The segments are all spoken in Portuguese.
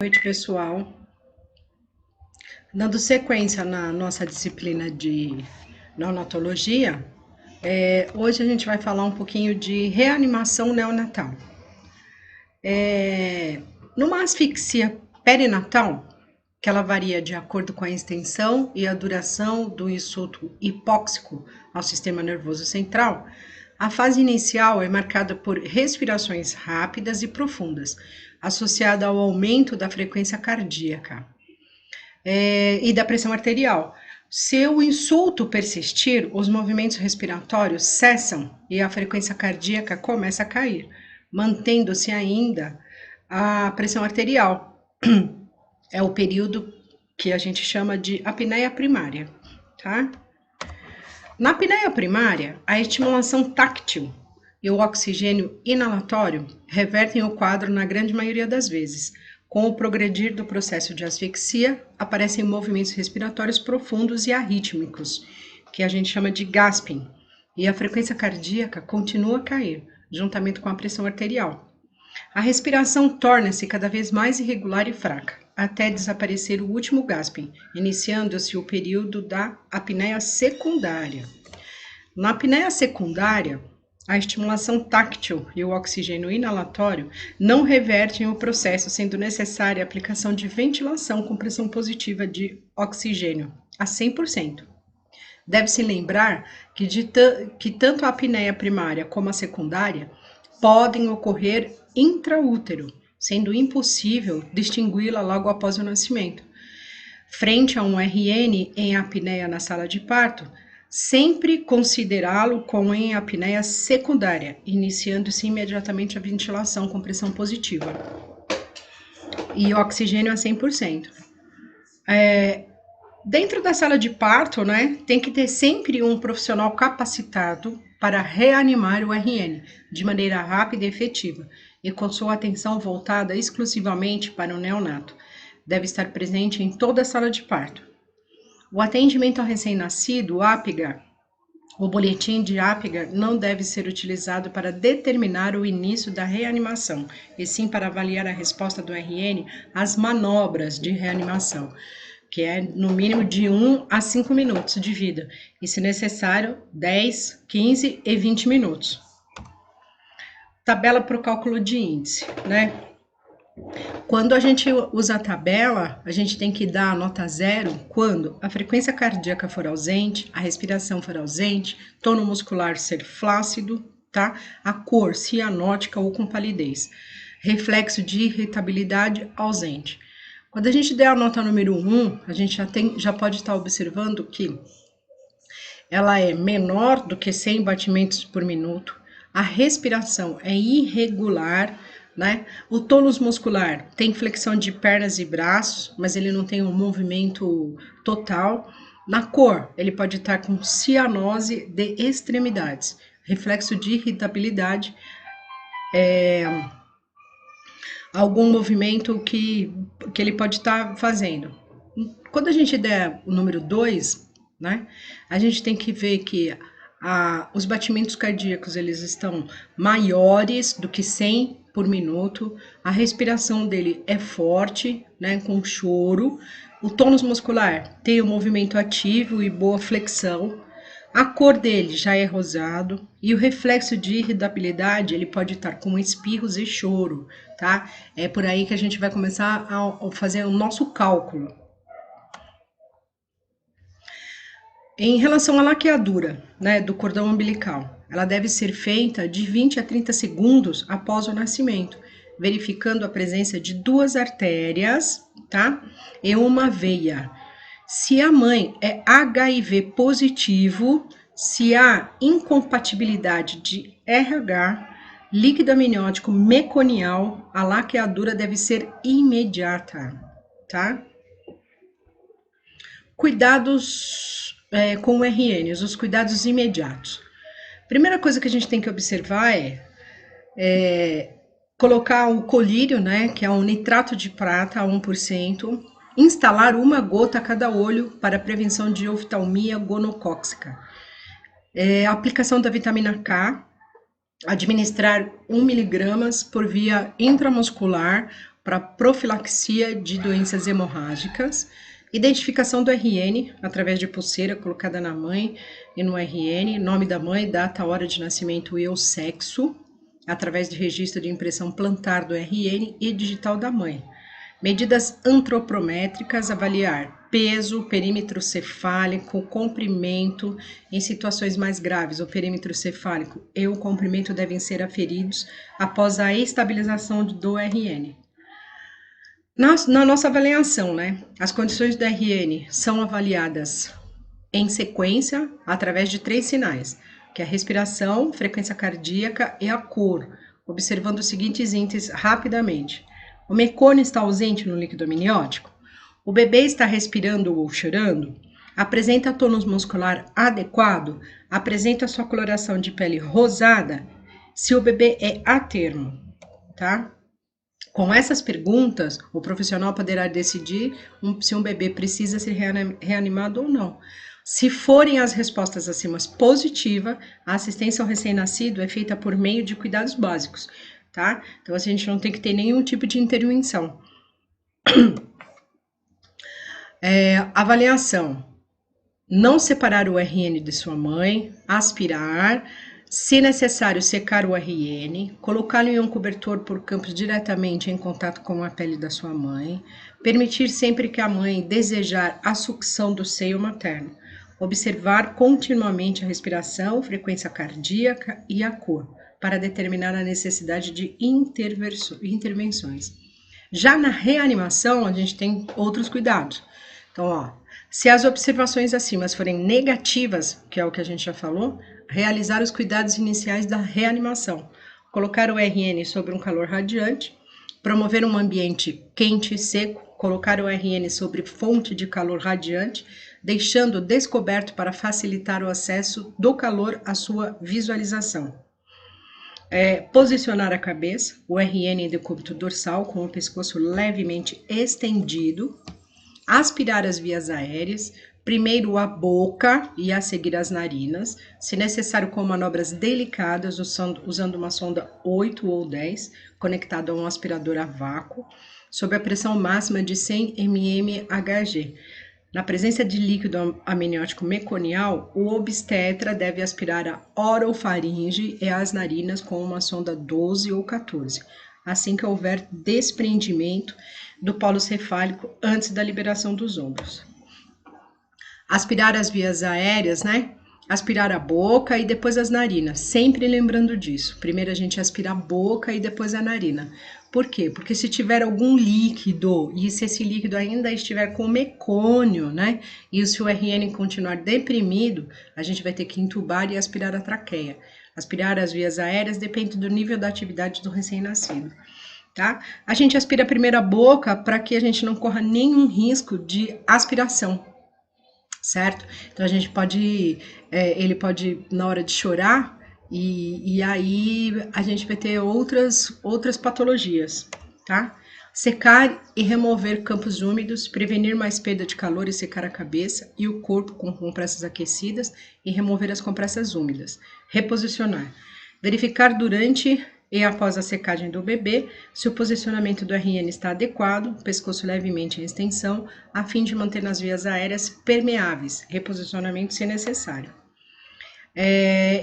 Boa noite, pessoal. Dando sequência na nossa disciplina de neonatologia, hoje a gente vai falar um pouquinho de reanimação neonatal. Numa asfixia perinatal, que ela varia de acordo com a extensão e a duração do insulto hipóxico ao sistema nervoso central, a fase inicial é marcada por respirações rápidas e profundas, associada ao aumento da frequência cardíaca e da pressão arterial. Se o insulto persistir, os movimentos respiratórios cessam e a frequência cardíaca começa a cair, mantendo-se ainda a pressão arterial. É o período que a gente chama de apneia primária, tá? Na apneia primária, a estimulação táctil e o oxigênio inalatório revertem o quadro na grande maioria das vezes. Com o progredir do processo de asfixia, aparecem movimentos respiratórios profundos e arrítmicos, que a gente chama de gasping, e a frequência cardíaca continua a cair, juntamente com a pressão arterial. A respiração torna-se cada vez mais irregular e fraca, até desaparecer o último gasping, iniciando-se o período da apneia secundária. Na apneia secundária, a estimulação táctil e o oxigênio inalatório não revertem o processo, sendo necessária a aplicação de ventilação com pressão positiva de oxigênio a 100%. Deve-se lembrar que tanto a apneia primária como a secundária podem ocorrer intraútero, sendo impossível distingui-la logo após o nascimento. Frente a um RN em apneia na sala de parto, sempre considerá-lo como em apneia secundária, iniciando-se imediatamente a ventilação com pressão positiva e oxigênio a 100%. Dentro da sala de parto, tem que ter sempre um profissional capacitado para reanimar o RN de maneira rápida e efetiva e com sua atenção voltada exclusivamente para o neonato. Deve estar presente em toda a sala de parto. O atendimento ao recém-nascido, o APGAR, o boletim de APGAR, não deve ser utilizado para determinar o início da reanimação, e sim para avaliar a resposta do RN às manobras de reanimação, que é no mínimo de 1 a 5 minutos de vida, e se necessário, 10, 15 e 20 minutos. Tabela para o cálculo de índice, Quando a gente usa a tabela, a gente tem que dar a nota 0 quando a frequência cardíaca for ausente, a respiração for ausente, tono muscular ser flácido, tá? A cor cianótica ou com palidez. Reflexo de irritabilidade ausente. Quando a gente der a nota número 1, a gente já pode estar observando que ela é menor do que 100 batimentos por minuto, a respiração é irregular, O tônus muscular tem flexão de pernas e braços, mas ele não tem um movimento total. Na cor, ele pode estar com cianose de extremidades, reflexo de irritabilidade, algum movimento que ele pode estar fazendo. Quando a gente der o número 2, a gente tem que ver que os batimentos cardíacos eles estão maiores do que 100 por minuto, a respiração dele é forte, com choro, o tônus muscular tem um movimento ativo e boa flexão, a cor dele já é rosado e o reflexo de irritabilidade ele pode estar com espirros e choro, tá? É por aí que a gente vai começar a fazer o nosso cálculo. Em relação à laqueadura, do cordão umbilical, ela deve ser feita de 20 a 30 segundos após o nascimento, verificando a presença de 2 artérias, tá? E uma veia. Se a mãe é HIV positivo, se há incompatibilidade de RH, líquido amniótico meconial, a laqueadura deve ser imediata, tá? Cuidados com o RN, os cuidados imediatos. Primeira coisa que a gente tem que observar é colocar o colírio, que é um nitrato de prata a 1%, instalar 1 gota a cada olho para prevenção de oftalmia gonocócica. A aplicação da vitamina K, administrar 1 mg por via intramuscular para profilaxia de doenças hemorrágicas, identificação do RN através de pulseira colocada na mãe e no RN, nome da mãe, data, hora de nascimento e o sexo, através de registro de impressão plantar do RN e digital da mãe. Medidas antropométricas, avaliar peso, perímetro cefálico, comprimento. Em situações mais graves, o perímetro cefálico e o comprimento devem ser aferidos após a estabilização do RN. Na nossa avaliação, né, as condições do RN são avaliadas em sequência através de 3 sinais, que é a respiração, frequência cardíaca e a cor, observando os seguintes índices rapidamente. O mecônio está ausente no líquido amniótico? O bebê está respirando ou chorando? Apresenta tônus muscular adequado? Apresenta sua coloração de pele rosada? Se o bebê é atermo, tá? Com essas perguntas, o profissional poderá decidir se um bebê precisa ser reanimado ou não. Se forem as respostas acima positivas, a assistência ao recém-nascido é feita por meio de cuidados básicos, tá? Então, a gente não tem que ter nenhum tipo de intervenção. Avaliação. Não separar o RN de sua mãe, aspirar, se necessário, secar o RN, colocá-lo em um cobertor por campos diretamente em contato com a pele da sua mãe, permitir sempre que a mãe desejar a sucção do seio materno, observar continuamente a respiração, frequência cardíaca e a cor, para determinar a necessidade de intervenções. Já na reanimação, a gente tem outros cuidados. Então, se as observações acima forem negativas, que é o que a gente já falou, realizar os cuidados iniciais da reanimação, colocar o RN sobre um calor radiante, promover um ambiente quente e seco, colocar o RN sobre fonte de calor radiante, deixando descoberto para facilitar o acesso do calor à sua visualização. Posicionar a cabeça, o RN em decúbito dorsal, com o pescoço levemente estendido, aspirar as vias aéreas, primeiro a boca e a seguir as narinas, se necessário com manobras delicadas, usando uma sonda 8 ou 10, conectada a um aspirador a vácuo, sob a pressão máxima de 100 mmHg. Na presença de líquido amniótico meconial, o obstetra deve aspirar a orofaringe e as narinas com uma sonda 12 ou 14, assim que houver desprendimento do polo cefálico antes da liberação dos ombros. Aspirar as vias aéreas, né? Aspirar a boca e depois as narinas, sempre lembrando disso. Primeiro a gente aspira a boca e depois a narina. Por quê? Porque se tiver algum líquido, e se esse líquido ainda estiver com mecônio, né? E se o RN continuar deprimido, a gente vai ter que entubar e aspirar a traqueia. Aspirar as vias aéreas depende do nível da atividade do recém-nascido. Tá? A gente aspira primeiro a boca para que a gente não corra nenhum risco de aspiração, certo? Então a gente pode, ele pode na hora de chorar e aí a gente vai ter outras patologias, tá? Secar e remover campos úmidos, prevenir mais perda de calor e secar a cabeça e o corpo com compressas aquecidas e remover as compressas úmidas. Reposicionar. Verificar durante e após a secagem do bebê, se o posicionamento do RN está adequado, pescoço levemente em extensão, a fim de manter as vias aéreas permeáveis, reposicionamento se necessário.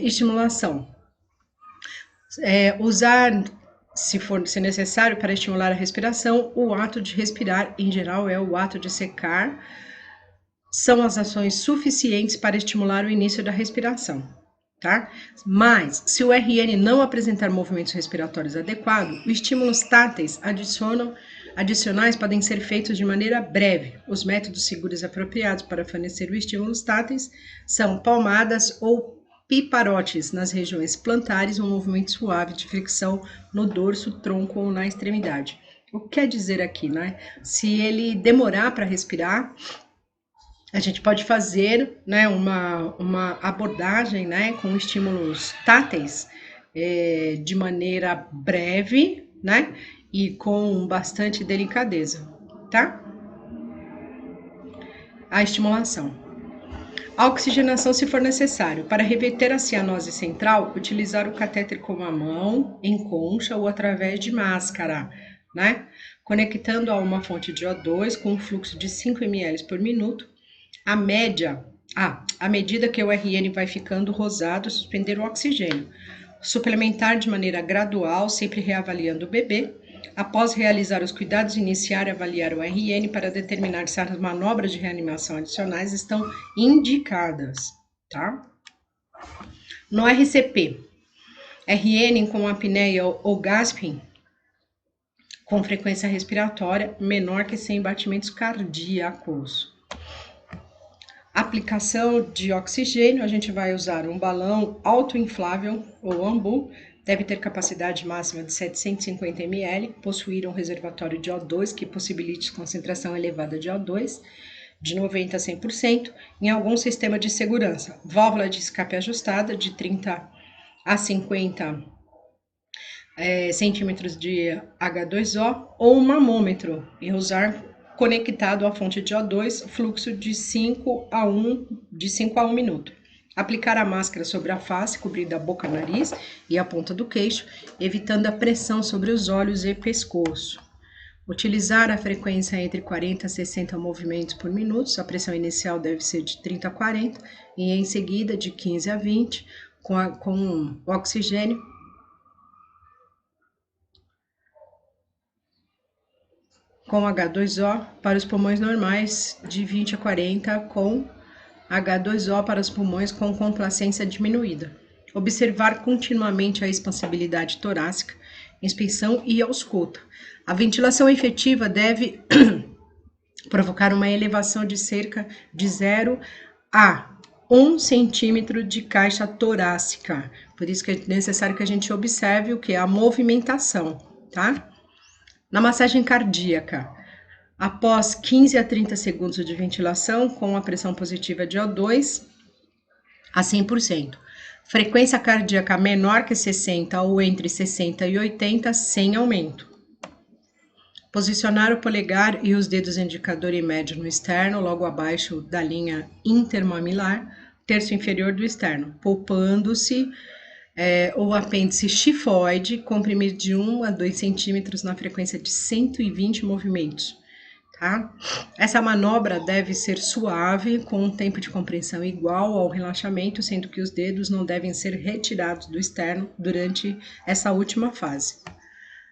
Estimulação. Usar, se necessário, para estimular a respiração, o ato de respirar, em geral, é o ato de secar, são as ações suficientes para estimular o início da respiração. Tá? Mas, se o RN não apresentar movimentos respiratórios adequados, os estímulos táteis adicionais podem ser feitos de maneira breve. Os métodos seguros e apropriados para fornecer os estímulos táteis são palmadas ou piparotes nas regiões plantares, um movimento suave de fricção no dorso, tronco ou na extremidade. O que quer dizer aqui, né? Se ele demorar para respirar, a gente pode fazer, né, uma abordagem, né, com estímulos táteis de maneira breve, né, e com bastante delicadeza, tá? A estimulação. A oxigenação, se for necessário. Para reverter a cianose central, utilizar o catéter com a mão, em concha ou através de máscara, né? conectando a uma fonte de O2 com um fluxo de 5 ml por minuto. À medida que o RN vai ficando rosado, suspender o oxigênio. Suplementar de maneira gradual, sempre reavaliando o bebê. Após realizar os cuidados, iniciar e avaliar o RN para determinar se as manobras de reanimação adicionais estão indicadas, tá? No RCP, RN com apneia ou gasping, com frequência respiratória menor que 100 batimentos cardíacos. Aplicação de oxigênio, a gente vai usar um balão autoinflável ou AMBU, deve ter capacidade máxima de 750 ml, possuir um reservatório de O2 que possibilite concentração elevada de O2, de 90% a 100%, em algum sistema de segurança. Válvula de escape ajustada de 30 a 50 centímetros de H2O ou um mamômetro e usar conectado à fonte de O2, fluxo de 5 a 1 minuto. Aplicar a máscara sobre a face, cobrindo a boca, nariz e a ponta do queixo, evitando a pressão sobre os olhos e pescoço. Utilizar a frequência entre 40 a 60 movimentos por minuto, a pressão inicial deve ser de 30 a 40 e em seguida de 15 a 20 com oxigênio com H2O para os pulmões normais, de 20 a 40 com H2O para os pulmões com complacência diminuída. Observar continuamente a expansibilidade torácica, inspeção e ausculta. A ventilação efetiva deve provocar uma elevação de cerca de 0 a 1 centímetro de caixa torácica. Por isso que é necessário que a gente observe o que é a movimentação, tá? Na massagem cardíaca, após 15 a 30 segundos de ventilação, com a pressão positiva de O2 a 100%. Frequência cardíaca menor que 60 ou entre 60 e 80, sem aumento. Posicionar o polegar e os dedos indicador e médio no externo, logo abaixo da linha intermamilar, terço inferior do externo, poupando-se o apêndice xifoide, comprimir de 1 a 2 centímetros na frequência de 120 movimentos, tá? Essa manobra deve ser suave, com um tempo de compressão igual ao relaxamento, sendo que os dedos não devem ser retirados do externo durante essa última fase.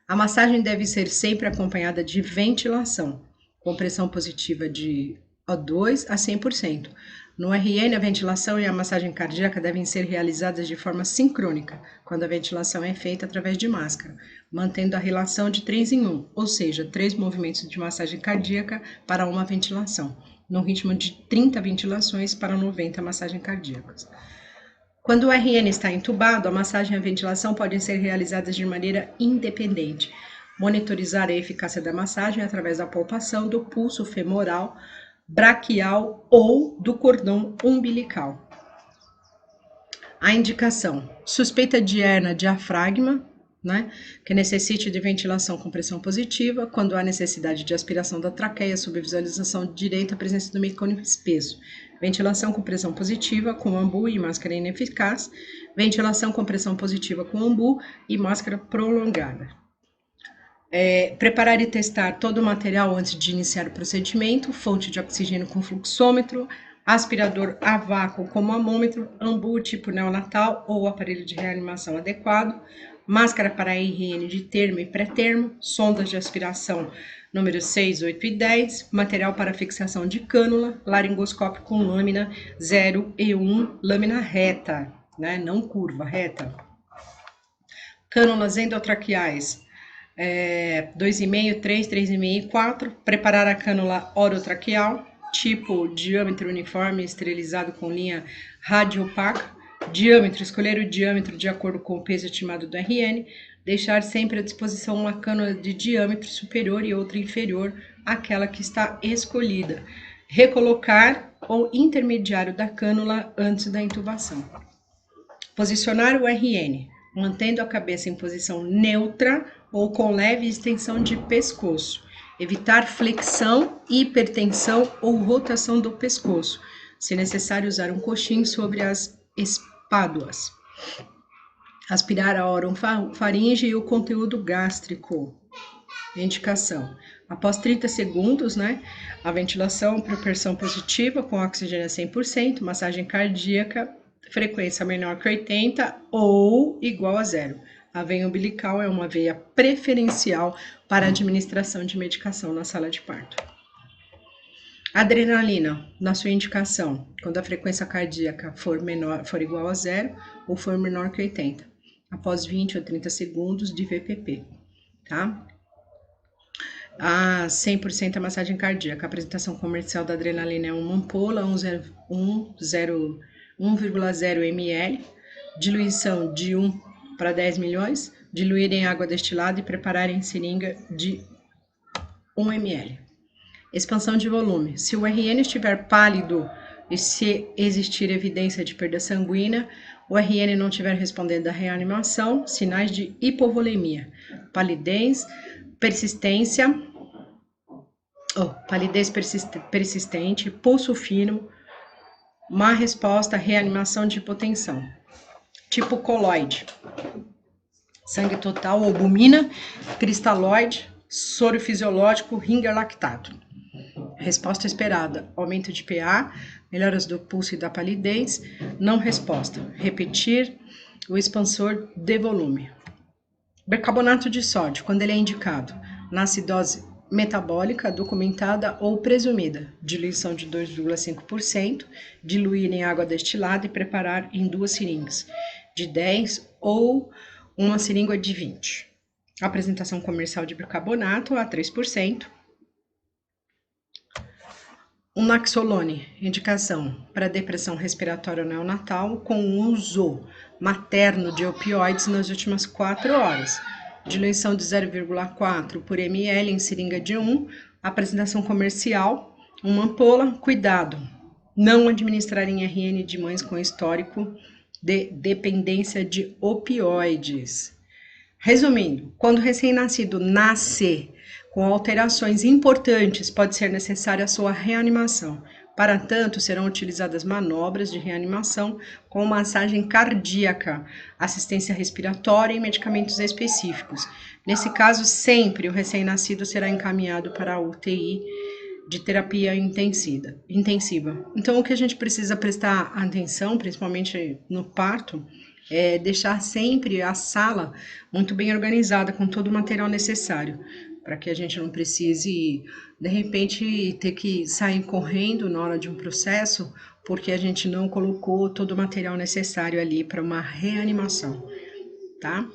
A massagem deve ser sempre acompanhada de ventilação, com pressão positiva de O2 a 100%. No RN, a ventilação e a massagem cardíaca devem ser realizadas de forma sincrônica, quando a ventilação é feita através de máscara, mantendo a relação de 3 em 1, ou seja, 3 movimentos de massagem cardíaca para uma ventilação, no ritmo de 30 ventilações para 90 massagens cardíacas. Quando o RN está entubado, a massagem e a ventilação podem ser realizadas de maneira independente. Monitorizar a eficácia da massagem através da palpação do pulso femoral, braquial ou do cordão umbilical. A indicação: suspeita de hernia diafragma, que necessite de ventilação com pressão positiva, quando há necessidade de aspiração da traqueia sob visualização direita, a presença do mecônio espesso. Ventilação com pressão positiva com AMBU e máscara ineficaz. Ventilação com pressão positiva com AMBU e máscara prolongada. Preparar e testar todo o material antes de iniciar o procedimento, fonte de oxigênio com fluxômetro, aspirador a vácuo com mamômetro, AMBU tipo neonatal ou aparelho de reanimação adequado, máscara para RN de termo e pré-termo, sondas de aspiração número 6, 8 e 10, material para fixação de cânula, laringoscópio com lâmina 0 e 1, lâmina reta, não curva, reta. Cânulas endotraqueais 2,5, 3, 3,5 e 4. Preparar a cânula orotraqueal, tipo diâmetro uniforme, esterilizado com linha radiopaca. Diâmetro, escolher o diâmetro de acordo com o peso estimado do RN. Deixar sempre à disposição uma cânula de diâmetro superior e outra inferior àquela que está escolhida. Recolocar o intermediário da cânula antes da intubação. Posicionar o RN, mantendo a cabeça em posição neutra ou com leve extensão de pescoço. Evitar flexão, hipertensão ou rotação do pescoço. Se necessário, usar um coxim sobre as espáduas. Aspirar a orofaringe e o conteúdo gástrico. Indicação. Após 30 segundos, né, a ventilação para pressão positiva com oxigênio a 100%, massagem cardíaca, frequência menor que 80 ou igual a zero. A veia umbilical é uma veia preferencial para administração de medicação na sala de parto. Adrenalina, na sua indicação, quando a frequência cardíaca for igual a zero ou for menor que 80, após 20 ou 30 segundos de VPP, tá? A 100% a massagem cardíaca. A apresentação comercial da adrenalina é uma ampola, 1,0 ml, diluição de 1 para 10 milhões, diluir em água destilada e preparar em seringa de 1 ml. Expansão de volume. Se o RN estiver pálido e se existir evidência de perda sanguínea, o RN não estiver respondendo à reanimação, sinais de hipovolemia, palidez persistente, pulso fino, má resposta, reanimação de hipotensão. Tipo coloide, sangue total, albumina, cristalóide, soro fisiológico, ringer lactato. Resposta esperada, aumento de PA, melhoras do pulso e da palidez, não resposta, repetir o expansor de volume. Bicarbonato de sódio, quando ele é indicado na acidose metabólica documentada ou presumida, diluição de 2,5%, diluir em água destilada e preparar em 2 seringas de 10 ou uma seringa de 20. Apresentação comercial de bicarbonato a 3%. Naxolone, indicação para depressão respiratória neonatal com uso materno de opioides nas últimas 4 horas. Diluição de 0,4 por ml em seringa de 1. Apresentação comercial, uma ampola. Cuidado, não administrar em RN de mães com histórico de dependência de opioides. Resumindo, quando o recém-nascido nasce com alterações importantes, pode ser necessária a sua reanimação. Para tanto, serão utilizadas manobras de reanimação com massagem cardíaca, assistência respiratória e medicamentos específicos. Nesse caso, sempre o recém-nascido será encaminhado para a UTI de terapia intensiva. Então, o que a gente precisa prestar atenção, principalmente no parto, é deixar sempre a sala muito bem organizada, com todo o material necessário, para que a gente não precise, de repente, ter que sair correndo na hora de um processo, porque a gente não colocou todo o material necessário ali para uma reanimação, tá?